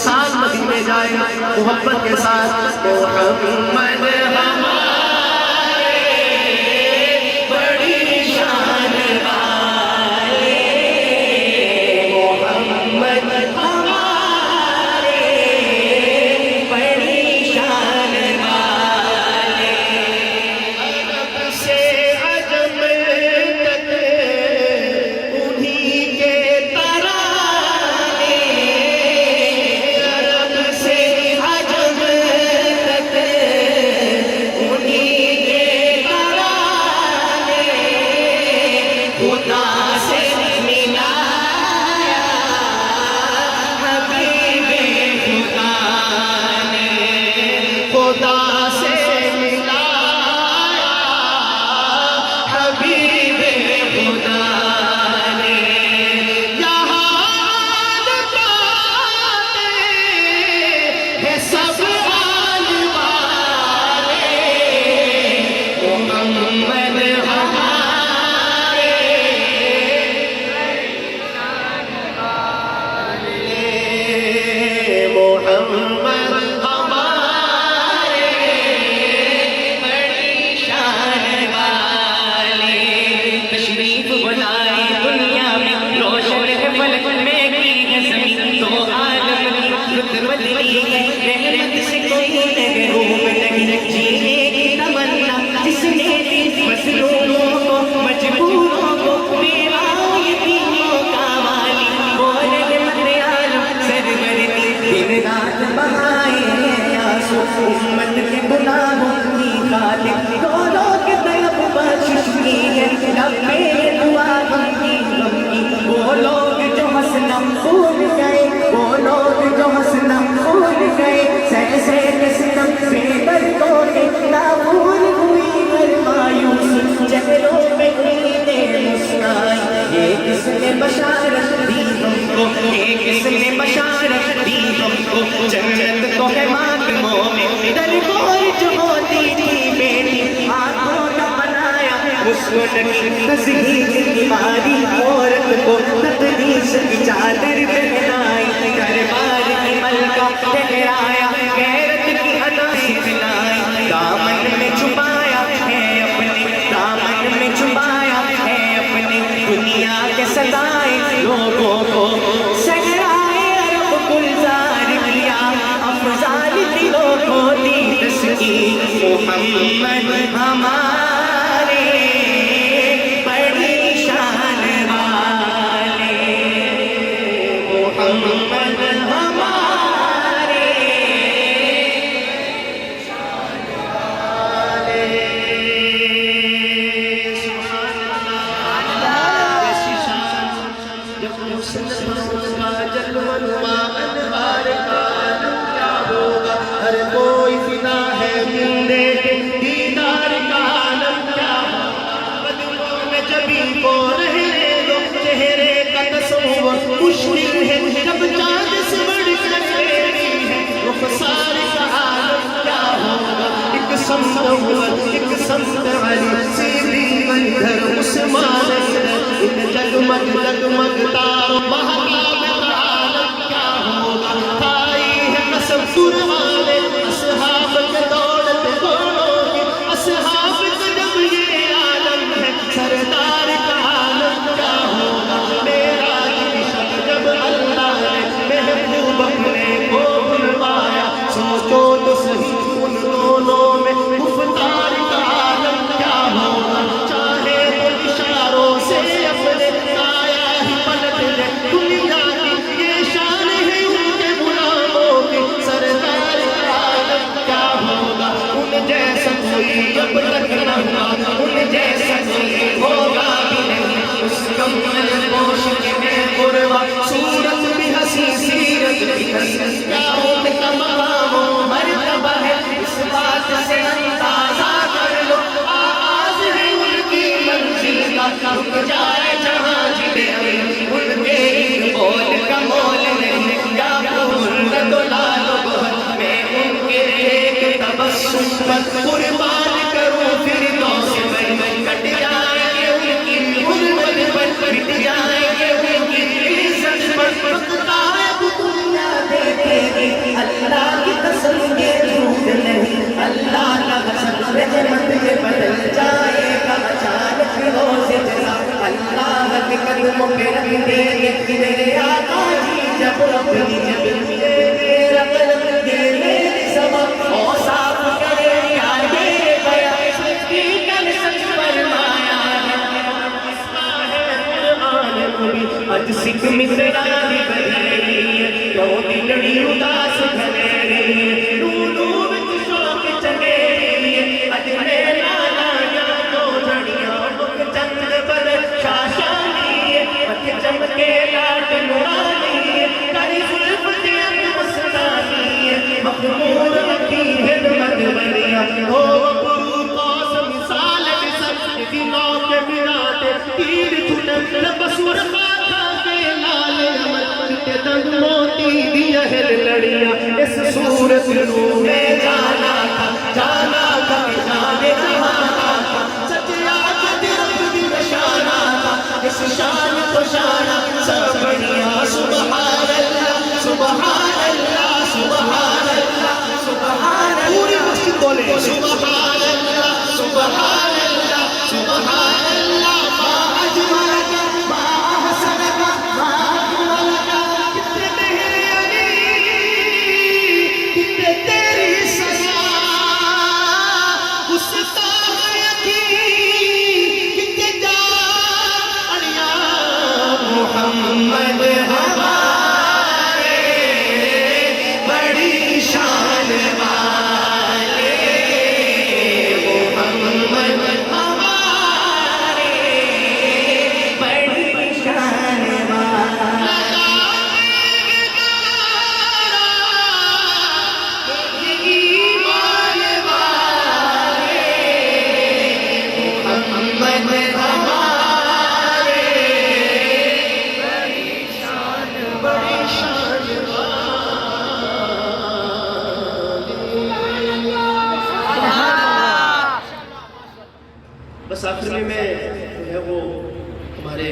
ساتھ مدینے جائے محبت کے ساتھ محمد ہمارے بڑی شان والے محمد ہمارے بڑی شان والے عرب سے عجم تک انہی کے ترانے عرب سے عجم تک انہی کے ترانے خدا سے ملایا حبیب خدا نے خدا سے ملایا حبیب خدا نے یہاں پاتے ہیں سب آل والے محمد ہمارے محمد ہمارے بڑی شان والے تشریف بلائے دنیا میں روشن ہے فلک میں کی ہے زمین تو عالم کی رتبت کی ہے رحمت سے کوئی محروم نہیں جینے کی تمنا جس نے دی مظلوموں کو مجبوروں کو میرا یتیموں کا والی وہ رحمت عالم سرور دن رات بہائے ہیں آنسو امت کے گناہوں کی خاطر دونوں کے طرف بخشش کی ہے رب میرے دعا ہم کی وہ لوگ جو حسنا بھول گئے وہ لوگ جو حسنا بھول گئے سہ قسم بے دردوں کے نابود ہوئی ہر مایوس چہروں پہ نیندیں مسکرائی یہ کس نے بشارت دی ہم کو یہ کس نے بشارت دی ہم کو جنت کو ہے ماتموں میں درگور جو ہوتی تھی بیٹی آنکھوں کا بنایا اس کو تزہیر بیماری عورت کو تقدیس کی چادر پہنائی دربار کی ملکہ ٹھہرایا غیرت کی ادا سکھلائی دامن میں چھپایا ہے اپنے دامن میں چھپایا ہے اپنے دنیا کے ستائے لوگوں کو صحرائے عرب گلزار کیا افضال دلوں کو دی تسکین محمد ہمارے بڑی شان والے محمد ہمارے شان والے سبحان اللہ ایسی شان جب مسلمانوں کا جلوہ نما انوار کا عالم کیا ہوگا ہر کوئی فدا ہے مندے کے دیدار کا عالم کیا ہوگا بدلوں میں جبھی کو رہنے دو چہرے کا تصور مشکل ہے جب چاند سے بڑھ کر تیری ہے رخسار کا عالم کیا ہوگا ایک سمت عمر ایک سمت علی سیدھی بندر عثمان ان جگمگ جگمگ تاروں مہتاب کا عالم کیا ہوگا آئی ہے قسم سرمانے اصحاب کے دولت گھوڑوں کی اصحاب کا جب یہ عالم ہے سردار کا عالم کیا ہوگا میرا کی شب جب اللہ نے محبوب اپنے کو بلوایا سوچو تو صحیح ان دونوں میں گفتار کا عالم کیا ہوگا چاہے تو اشاروں سے اپنے آیا ہی پلٹ لے دنیا کی یہ شان ہے ان کے غلاموں کے سردار کا عالم کیا ہوگا ان جیسا کوئی اب تک نہ ہوا ان جیسا کوئی ہوگا بھی نہیں اس کمل پوش کے میں قربا صورت بھی ہنسی سیرت بھی ہنسی کیا ان کا مقام و مرتبہ ہے اس بات سے اندازہ کر لو آغاز ہے ان کی منزل کا رک جائے جہاں جلے ان کے ایک بول کا مول نہیں یا پھول کا دلال بہت میں ان کے ایک تبسم پر قربان کروں پھر دوست میں کٹ جائے گے ان کی حرمت پر مٹ جائے گے ان کی عزت پر وقت آئے تو دنیا دیکھے گی قدموں پہ رکھ دیں گے میرے آقا جی جب اپنی جب میرا قلم دے میری زبان اوصاف کرے یار میرے بیان سچی کل سچ فرمایا اج سکھ مصرا دی بھری کیوں دلڑی اداس بھری رو رو وچ شوق چنگے اج میرا لایا دو جڑیاں مک چند پر شاشانی اج چمکے لاٹ نورانی کری زلف تے مستانی مخمور کی خدمت بنیا ہو گرو پاس مثال سب دنوں کے میراتے تیر چھٹن بسور دنگ موتی دی اہل لڑیاں اس صورت نو میں جانا تھا جانے جہانا تھا سچیا کے رب دی نشانہ تھا اس شان کو شانہ سب بڑھیا سبحان اللہ سبحان اللہ سبحان اللہ سبحان اللہ پوری مسجد بولے سبحان اللہ سبحان اللہ سبحان اللہ ما اجملک ما احسنک ما اکملک محمد ہمارے بڑی شان والے محمد ہمارے بڑی شان والے ایمان والے محمد بس آخر میں جو ہے وہ ہمارے